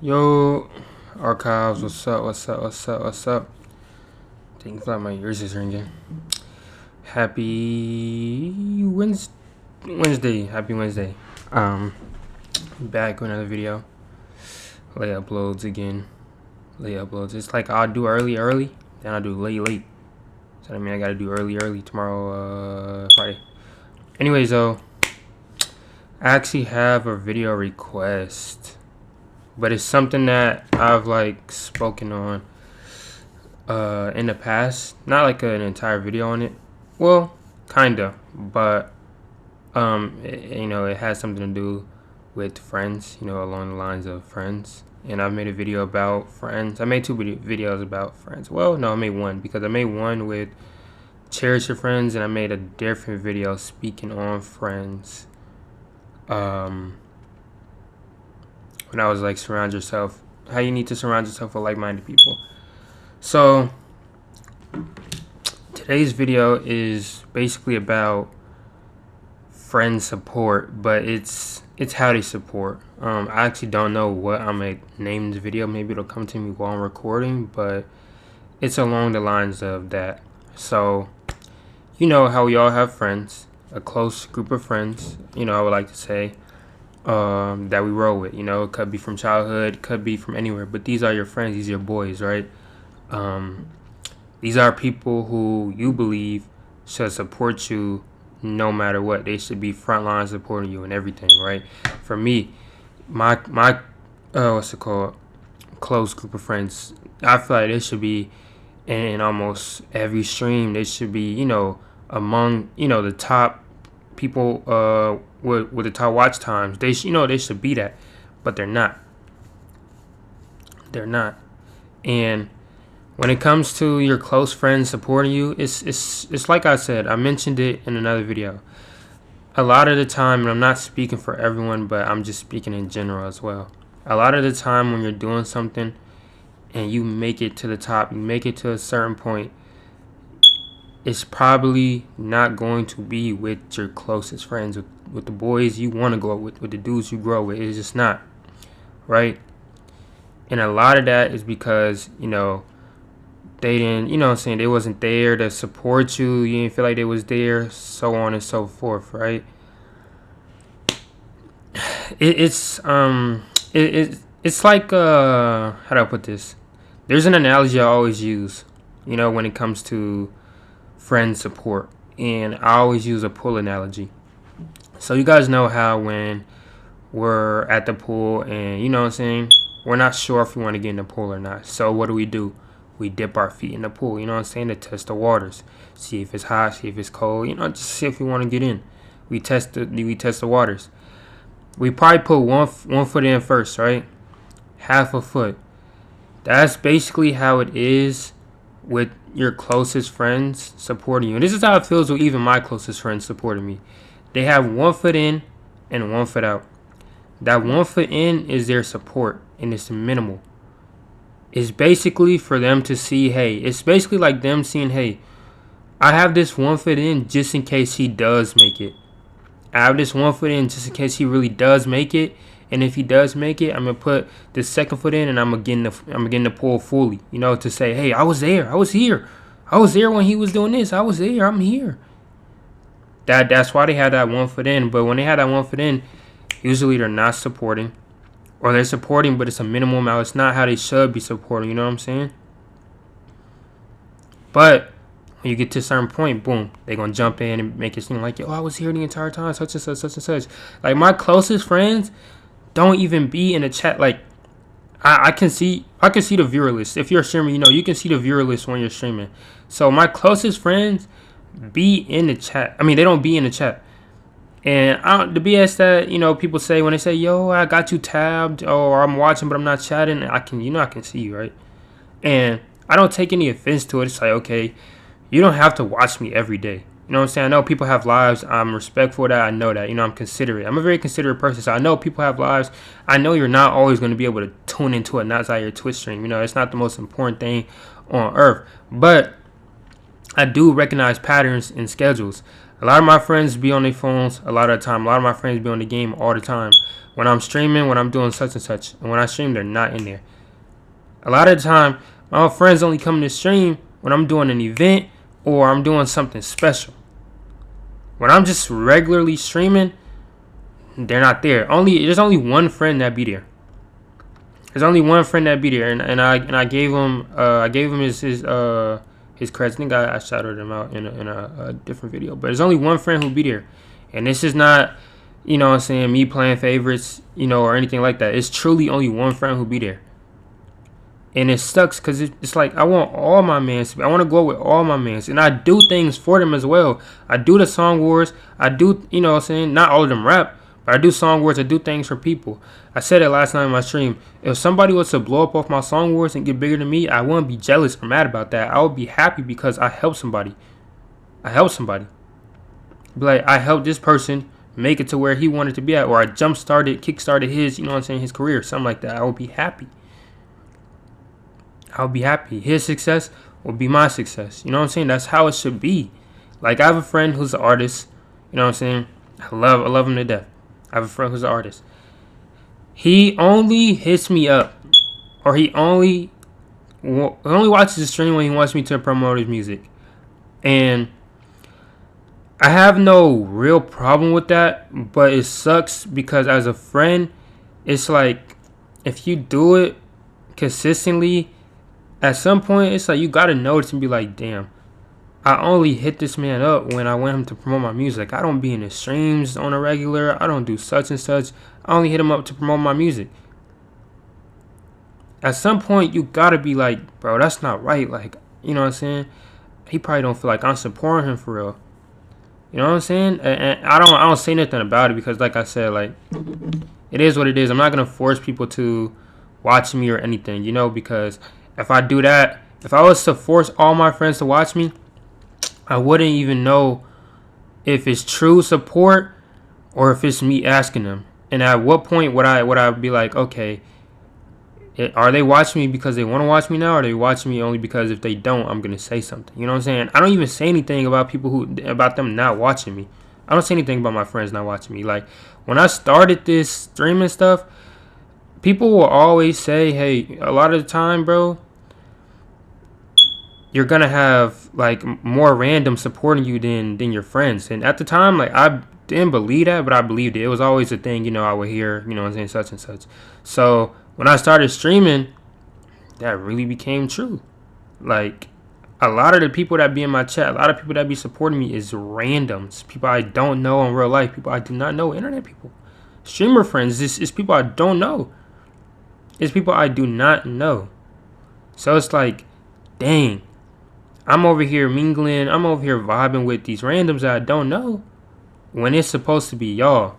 Yo, archives, what's up? What's up? Thank God my ears is ringing. Happy Wednesday. Happy Wednesday. Back with another video. Late uploads again. Late uploads. It's like I'll do early, then I'll do late. So I mean I gotta do early tomorrow, Friday. Anyways though, I actually have a video request. But it's something that I've like spoken on in the past. Not like an entire video on it. Well, kinda, but it has something to do with friends. Along the lines of friends. And I've made a video about friends. I made two videos about friends. Well, no, I made one because I made one with cherish your friends, and I made a different video speaking on friends. When I was like surround yourself, how you need to surround yourself with like-minded people. So today's video is basically about friend support, but it's how they support. I actually don't know what I'm gonna name this video. Maybe it'll come to me while I'm recording, but it's along the lines of that. So you know how we all have friends, a close group of friends. I would like to say that we roll with. It could be from childhood, could be from anywhere, but these are your friends. These are your boys, right? These are people who you believe should support you no matter what. They should be frontline supporting you and everything, right? For me, my what's it called? Close group of friends. I feel like they should be in almost every stream. They should be, among the top people with the top watch times. They should be that, but they're not. They're not. And when it comes to your close friends supporting you, it's like I said. I mentioned it in another video. A lot of the time, and I'm not speaking for everyone, but I'm just speaking in general as well. A lot of the time when you're doing something and you make it to the top, you make it to a certain point, it's probably not going to be with your closest friends, with the boys you want to go with the dudes you grow with. It's just not, right? And a lot of that is because, they didn't, what I'm saying, they wasn't there to support you. You didn't feel like they was there, so on and so forth, right? It's like how do I put this? There's an analogy I always use, when it comes to friend support, and I always use a pool analogy. So you guys know how when we're at the pool and what I'm saying, we're not sure if we want to get in the pool or not. So what do? We dip our feet in the pool, what I'm saying, to test the waters, see if it's hot, see if it's cold, just see if we want to get in. We test the waters. We probably put one foot in first, right? Half a foot. That's basically how it is with your closest friends supporting you. And this is how it feels with even my closest friends supporting me. They have 1 foot in and 1 foot out. That 1 foot in is their support, and it's minimal. It's basically for them to see, hey, it's basically like them seeing, hey, I have this 1 foot in just in case he does make it. I have this 1 foot in just in case he really does make it. And if he does make it, I'm gonna put the second foot in, and I'm gonna get in the pool fully. To say, hey, I was there, I was here, I was there when he was doing this, I was there, I'm here. That's why they had that 1 foot in. But when they had that 1 foot in, usually they're not supporting, or they're supporting, but it's a minimal amount. It's not how they should be supporting. You know what I'm saying? But when you get to a certain point, boom, they're going to jump in and make it seem like, yo, I was here the entire time, such and such, such and such. Like, my closest friends don't even be in the chat. Like, I can see the viewer list. If you're streaming, you can see the viewer list when you're streaming. So my closest friends be in the chat. I mean, they don't be in the chat. And the BS that, people say when they say, yo, I got you tabbed, or I'm watching but I'm not chatting, I can see you, right? And I don't take any offense to it. It's like, okay, you don't have to watch me every day. You know what I'm saying? I know people have lives. I'm respectful of that. I know that. I'm considerate. I'm a very considerate person. So I know people have lives. I know you're not always going to be able to tune into a Not Zaire Twitch stream. It's not the most important thing on earth. But I do recognize patterns and schedules. A lot of my friends be on their phones a lot of the time. A lot of my friends be on the game all the time. When I'm streaming, when I'm doing such and such, and when I stream, they're not in there. A lot of the time, my friends only come to stream when I'm doing an event or I'm doing something special. When I'm just regularly streaming, they're not there. There's only one friend that be there. There's only one friend that be there, and I gave him his credits. I think I shouted him out in a different video. But there's only one friend who be there, and this is not, you know what I'm saying, me playing favorites, or anything like that. It's truly only one friend who be there. And it sucks because it's like I want all my mans to be. I want to go with all my mans. And I do things for them as well. I do the song wars. I do, you know what I'm saying? Not all of them rap, but I do song wars. I do things for people. I said it last night in my stream. If somebody was to blow up off my song wars and get bigger than me, I wouldn't be jealous or mad about that. I would be happy because I helped somebody. I helped somebody. Be like, I helped this person make it to where he wanted to be at. Or I kickstarted his, you know what I'm saying, his career. Something like that. I would be happy. I'll be happy. His success will be my success. You know what I'm saying? That's how it should be. Like, I have a friend who's an artist. You know what I'm saying? I love him to death. I have a friend who's an artist. He only hits me up, or he only watches the stream when he wants me to promote his music. And I have no real problem with that, but it sucks because as a friend, it's like if you do it consistently, at some point, it's like you gotta notice and be like, damn, I only hit this man up when I want him to promote my music. I don't be in his streams on a regular. I don't do such and such. I only hit him up to promote my music. At some point, you gotta be like, bro, that's not right. Like, you know what I'm saying? He probably don't feel like I'm supporting him for real. You know what I'm saying? And I don't say nothing about it because, like I said, like, it is what it is. I'm not gonna force people to watch me or anything, because if I do that, if I was to force all my friends to watch me, I wouldn't even know if it's true support or if it's me asking them. And at what point would I be like, okay, are they watching me because they want to watch me now, or are they watching me only because if they don't, I'm gonna say something? You know what I'm saying? I don't even say anything about about them not watching me. I don't say anything about my friends not watching me. Like, when I started this streaming stuff, people will always say, hey, a lot of the time, bro, you're gonna have like more random supporting you than your friends. And at the time, like, I didn't believe that, but I believed it. It was always a thing, I would hear, what I'm saying, such and such. So when I started streaming, that really became true. Like, a lot of the people that be in my chat, a lot of people that be supporting me is randoms. People I don't know in real life. People I do not know. Internet people. Streamer friends. This is people I don't know. It's people I do not know. So it's like, dang. I'm over here mingling. I'm over here vibing with these randoms that I don't know when it's supposed to be y'all.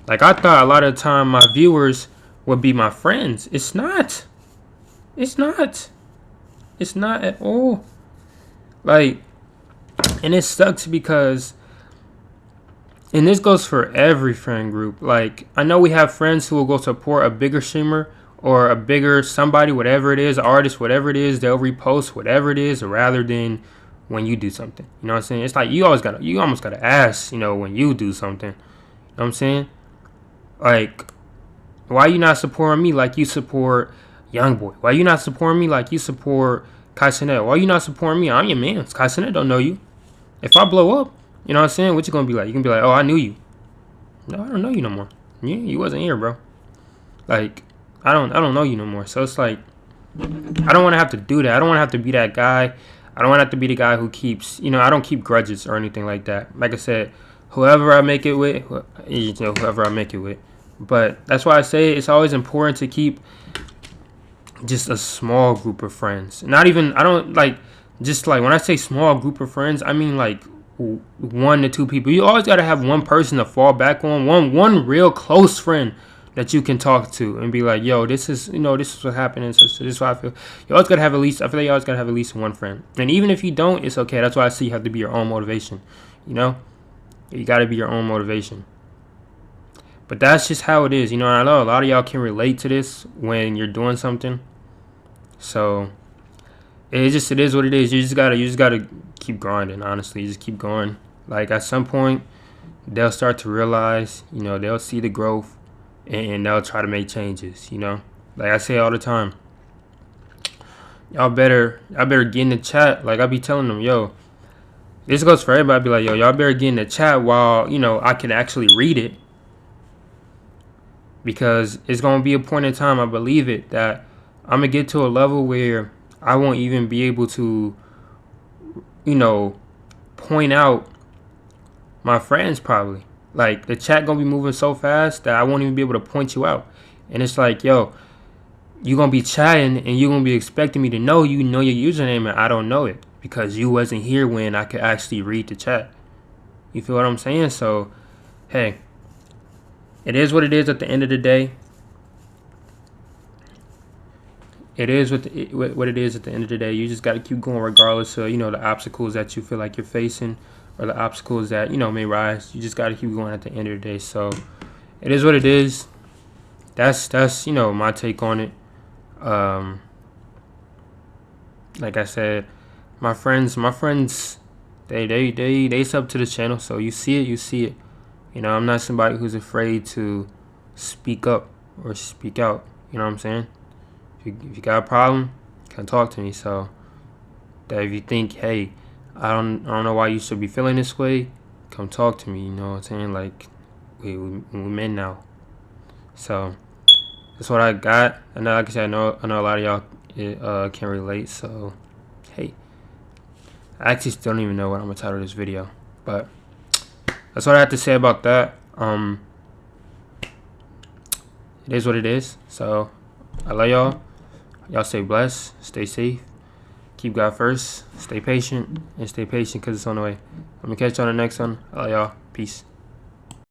Like, I thought a lot of the time my viewers would be my friends. It's not. It's not. It's not at all. Like, and it sucks because, and this goes for every friend group. Like, I know we have friends who will go support a bigger streamer or a bigger somebody, whatever it is, artist, whatever it is, they'll repost whatever it is rather than when you do something. You know what I'm saying? It's like you almost gotta ask, when you do something. You know what I'm saying? Like, why you not supporting me like you support Youngboy? Why you not supporting me like you support Kai Cenat? Why you not supporting me? I'm your man. Kai Cenat don't know you. If I blow up, you know what I'm saying? What you gonna be like? You gonna be like, oh, I knew you. No, I don't know you no more. You wasn't here, bro. Like, I don't know you no more. So it's like, I don't want to have to do that. I don't want to have to be that guy. I don't want to have to be the guy who keeps, I don't keep grudges or anything like that. Like I said, whoever I make it with, whoever I make it with. But that's why I say it's always important to keep just a small group of friends. Not even, I don't like, just like when I say small group of friends, I mean like 1 to 2 people. You always got to have one person to fall back on, one real close friend that you can talk to and be like, yo, this is what happened. So this is what I feel. You always got to have at least, I feel like you always got to have at least one friend. And even if you don't, it's okay. That's why I say you have to be your own motivation. You got to be your own motivation. But that's just how it is. And I know a lot of y'all can relate to this when you're doing something. So it is what it is. You just gotta keep grinding, honestly. You just keep going. Like at some point, they'll start to realize, they'll see the growth, and they'll try to make changes. Like I say all the time, y'all better get in the chat. Like I be telling them, yo, this goes for everybody. I be like, yo, y'all better get in the chat while I can actually read it, because it's gonna be a point in time, I believe it, that I'm gonna get to a level where I won't even be able to, point out my friends probably. Like the chat gonna be moving so fast that I won't even be able to point you out. And it's like, yo, you gonna be chatting and you gonna be expecting me to know your username, and I don't know it because you wasn't here when I could actually read the chat. You feel what I'm saying? So, hey, it is what it is at the end of the day. It is what it is at the end of the day. You just got to keep going regardless of, the obstacles that you feel like you're facing, or the obstacles that, may rise. You just got to keep going at the end of the day. So it is what it is. That's my take on it. Like I said, my friends, they sub to the channel. So you see it. I'm not somebody who's afraid to speak up or speak out. You know what I'm saying? If you got a problem, come talk to me. So that if you think, hey, I don't know why you should be feeling this way, come talk to me. You know what I'm saying? Like we men now. So that's what I got. And like I said, I know a lot of y'all can relate. So hey, I actually still don't even know what I'm gonna title this video, but that's what I have to say about that. It is what it is. So I love y'all. Y'all stay blessed, stay safe, keep God first, stay patient, and stay patient because it's on the way. I'm going to catch you on the next one. I love y'all. Peace.